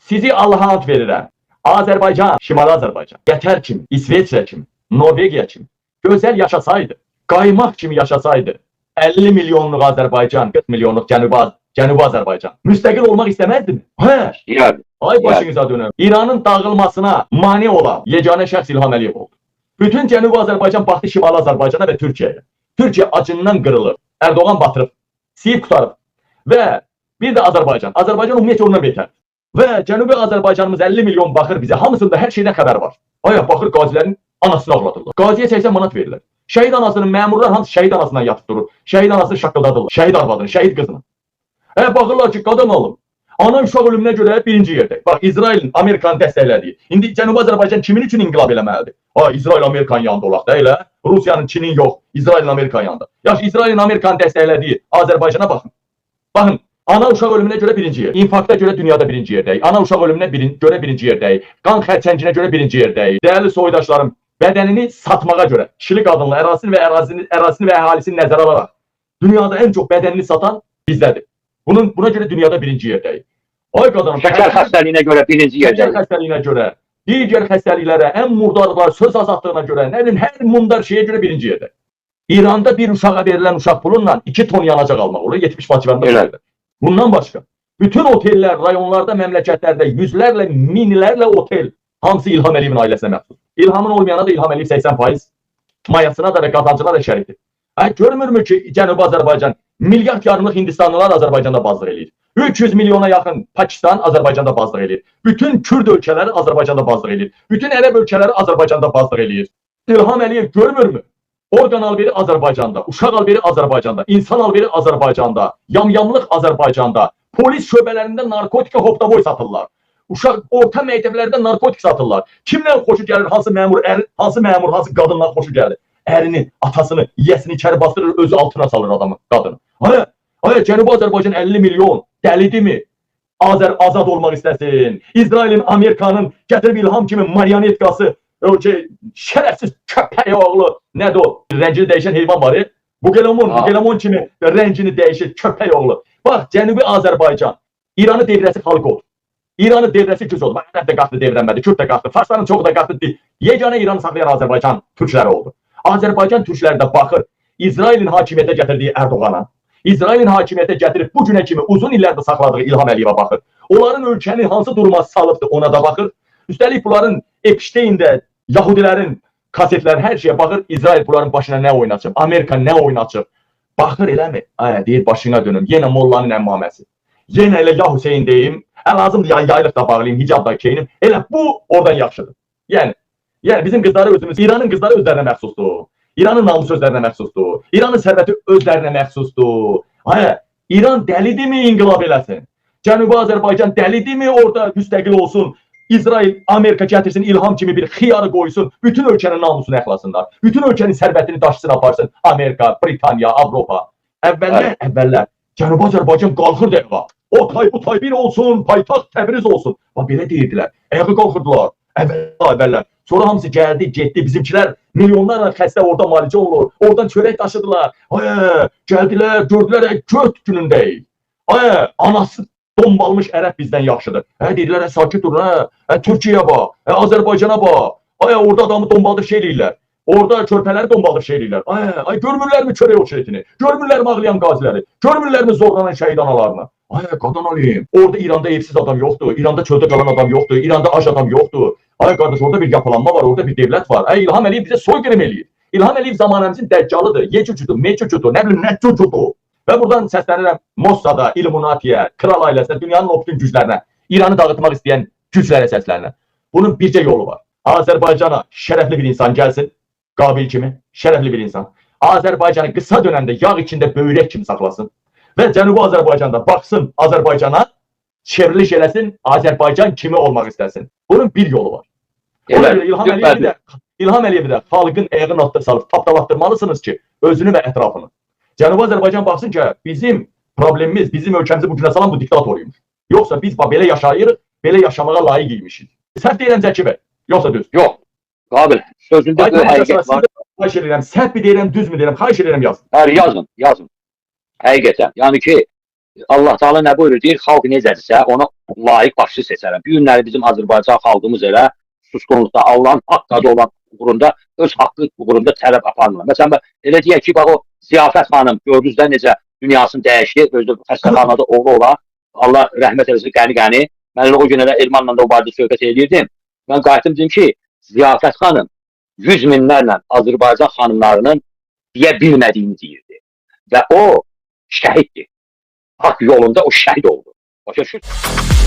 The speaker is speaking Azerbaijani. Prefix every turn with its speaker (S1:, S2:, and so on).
S1: sizi Allah'a ant verirəm. Azərbaycan, Şimali Azərbaycan, Qətər kimi, İsveçrə kimi, Norvegiya kimi gözəl yaşasaydı, qaymaq kimi yaşasaydı, 50 milyonluq Azərbaycan, 40 milyonluq Cənubi Azərbaycan müstəqil olmaq istəməzdimi? Hə.
S2: Yani.
S1: Ay başınıza dönüm. İranın dağılmasına mane olan yeganə şəxs İlham Əliyev oldu. Bütün Cənubi Azərbaycan baxdı Şimali Azərbaycana və Türkiyəyə. Türkiyə acından qırılır. Erdoğan batırıb, siyib qutarıb. Və bir də Azərbaycan. Azərbaycan ümumiyyətlə ondan betər. Və Cənubi Azərbaycanımız 50 milyon baxır bizə. Hamısında hər şeydən xəbər var. Aya baxır qazilərin anasını ağladırlar. Qaziyə 80 manat verirlər. Şəhid anasının məmurlar hamısı şəhid anasından yatıb durur. Şəhid anasını şaqqıldadırlar. Şəhid arvadını, şəhid qızını. Baxırlar ki, qadın alım. Ana uşaq ölümünə görə birinci yerdə. Bax, İsrailin Amerikanı dəstəklədiyi. İndi Cənubi Azərbaycan kimin üçün inqilab eləməlidir? İsrail Amerikanın yanında olaq da elə. Rusiyanın, Çinin yox, İsrailin Amerikanın yanında. Yaxşı, İsrailin Amerikanı dəstəklədiyi Azərbaycana baxın. Baxın, ana uşaq ölümünə görə birinci yer. İnfarkta görə dünyada birinci yerdəyik. Ana uşaq ölümünə görə birinci yerdəyik. Qan xərçənginə görə birinci yerdəyik. Dəyərli soydaşlarım, bədənini satmağa görə, kişili qadınlı ərazisini və əhalisini nəzərə alaraq dünyada ən çox bədənini satan bizdədir. Buna görə dünyada birinci yerdəyik. Ay qadınım,
S2: şəkər xəstəliyinə görə birinci yerdəyik.
S1: Şəkər xəstəliyinə görə, digər xəstəliklərə, ən murdarlıqlar, söz azadlığına görə, nə bilim, hər mundar şeyə görə birinci yerdəyik. İranda bir uşağa verilən uşaq pulunla 2 ton yanacaq almaq olur, 70 bal civarında. Bundan başqa, bütün otellər, rayonlarda, məmləkətlərdə yüzlərlə, minlərlə otel hamısı İlham Əliyevin ailəsinə məxsus. İlhamın olmayana da İlham Əliyev 80% mayasına da və qazancına da şərikdir. Görmürmü ki, Cənubi Azərbaycan milyard yarımlıq Hindistanlılar Azərbaycanda bazlıq eləyir. 300 milyona yaxın Pakistan Azərbaycanda bazlıq eləyir. Bütün Kürd ölkələri Azərbaycanda bazlıq eləyir. Bütün Ərəb ölkələri Azərbaycanda bazlıq eləyir. İlham Əliyev görmürmü? Orqan alveri Azərbaycanda, uşaq alveri Azərbaycanda, insan alveri Azərbaycanda, yamyamlıq Azərbaycanda, polis şöbələrində narkotika hoptavoy satırlar. Uşaq orta məktəblərdə narkotik satırlar. Kimlə xoşu gəlir? Hansı məmur, hansı qadınla xoşu gəlir? Ərini, atasını, yiyəsini içəri bastırır, özü altına salır adamı, qadını. Cənubi Azərbaycan 50 milyon dəlidirmi? Azad olmaq istəsin. İsrailin, Amerikanın gətirib İlham kimi marionetkası, şərəfsiz köpək oğlu, nədir o? Rəngini dəyişən heyvan var. Bugelemon kimi rəngini dəyişir köpək oğlu. Bax, Cənubi Azərbaycan, İranı devrəsi xalq oldu. İranı devrəsi güc oldu. Ərəb də qalxdı devrənmədi, Kürd də qalxdı, Farsların çoxu da qalxdı. Yeganə İranı saxlayan Azərbaycan türkləri oldu. Azərbaycan türkləri də baxır İsrailin hakimiyyətə gətirdiyi Erdoğana, İsrailin hakimiyyətə gətirib bu günə kimi uzun illərdə saxladığı İlham Əliyevə baxır. Onların ölkəni hansı duruma salıbdı ona da baxır. Üstəlik bunların Epstein'də Yahudilərin kasetləri hər şeyə baxır. İsrail bunların başına nə oynaçıb, Amerika nə oynaçıb. Baxır eləmi? Deyir başına dönüm. Yenə mollanın əmmaməsi. Yenə elə ya Hüseyin deyim. Lazımdır yaylıq da bağlayayım, hicab da keyinim. Elə bu oradan yaxşıdır. Yəni bizim qızları özümüz, İranın qızları özlərinə məxsusdur. İranın namusu özlərinə məxsusdur. İranın sərvəti özlərinə məxsusdur. İran dəlidirmi inqilab eləsin? Cənubi Azərbaycan dəlidirmi orada müstəqil olsun? İsrail, Amerika gətirsin, İlham kimi bir xiyarı qoysun, bütün ölkənin namusunu əxlasınlar. Bütün ölkənin sərvətini daşısın, aparsın. Amerika, Britaniya, Avropa. Əvvəllər Cənubi Azərbaycan qalxır dəqiqa. O tay bu tay bir olsun, paytaxt Təbriz olsun. Belə deyirdilər. Ayağı qalxırdılar. Əvvəllər. Sonra hamısı gəldi, getdi. Bizimkilər milyonlarla xəstə orada müalicə olur. Oradan çörək daşıdılar. Gəldilər, gördülər, göt günündəyik. Anası dombalmış ərəb bizdən yaxşıdır. Deyirlər, sakit durun, Türkiyəyə bax, Azərbaycana bax. Orada adamı dombaldır şey eləyirlər. Orada körpələri dombaldır şey eləyirlər. Görmürlərmi çörək oçretini? Görmürlərmi ağlayan qaziləri? Görmürlərmi zorlanan şəhid analarını? Qadan alayım. Orada İranda evsiz adam yoxdur. İranda çöldə qalan adam yoxdur. İranda ac adam yoxdur. Qardaş, orada bir yapılanma var, orada bir devlət var. İlham Əliyev bizə soyqırım eləyir. İlham Əliyev zamanəmizin dəccalıdır, yecücüdür, mecücüdür, nə bilim, nəcücüdür. Və buradan səslənirəm Mossad'a, İlluminatiyə, kral ailəsinə, dünyanın o bütün güclərinə, İranı dağıtmaq istəyən güclərə səslənirəm. Bunun bircə yolu var. Azərbaycana şərəfli bir insan gəlsin, Qabil kimi, şərəfli bir insan. Azərbaycanı qısa dönəmdə yağ içində böyrək kimi saxlasın. Və Cənubi Azərbaycanda baxsın Azərbaycana, çevriliş eləsin, Azərbaycan kimi olmaq istəsin. Bunun bir yolu var. İlham Əliyevi də xalqın ayağının altına salıb tapdalatdırmalısınız ki, özünü və ətrafını. Cənubi Azərbaycan baxsın ki, bizim problemimiz, bizim ölkəmizi bu günə salan bu diktatoruymuş. Yoxsa biz belə yaşayırıq, belə yaşamağa layiq imişik. Səhv deyirəm Zəki bəy, yoxsa düz?
S2: Yox, Qabil, sözündə bu həqiqət var.
S1: Xahiş edirəm, səhv mi deyirəm, düz mü deyirəm, xahiş edirəm yazın.
S2: Yazın. Həqiqətən. Yəni ki, Allah Teala nə buyurur? Deyir, xalq necədirsə, ona layiq başçı seçərəm. Bu günləri bizim Azərbaycan xalqımız elə susqunluqda, Allahın haqq adı olan uğrunda, öz haqqı uğrunda tələb aparmır. Məsələn, elə deyək ki, bax o Ziyafət xanım, gördünüz də necə dünyasını dəyişdi, özü xəstəxanada oğlu ola, Allah rəhmət eləsin, qəni-qəni. Mən o gün elə Elmanla da o barədə söhbət edirdim. Mən qayıtdım dedim ki, Ziyafət xanım 100 minlərlə Azərbaycan xanımlarının deyə bilmədiyini deyirdi. Və o şəhiddir. Haqq yolunda o şəhid oldu. Başa düşürsünüz?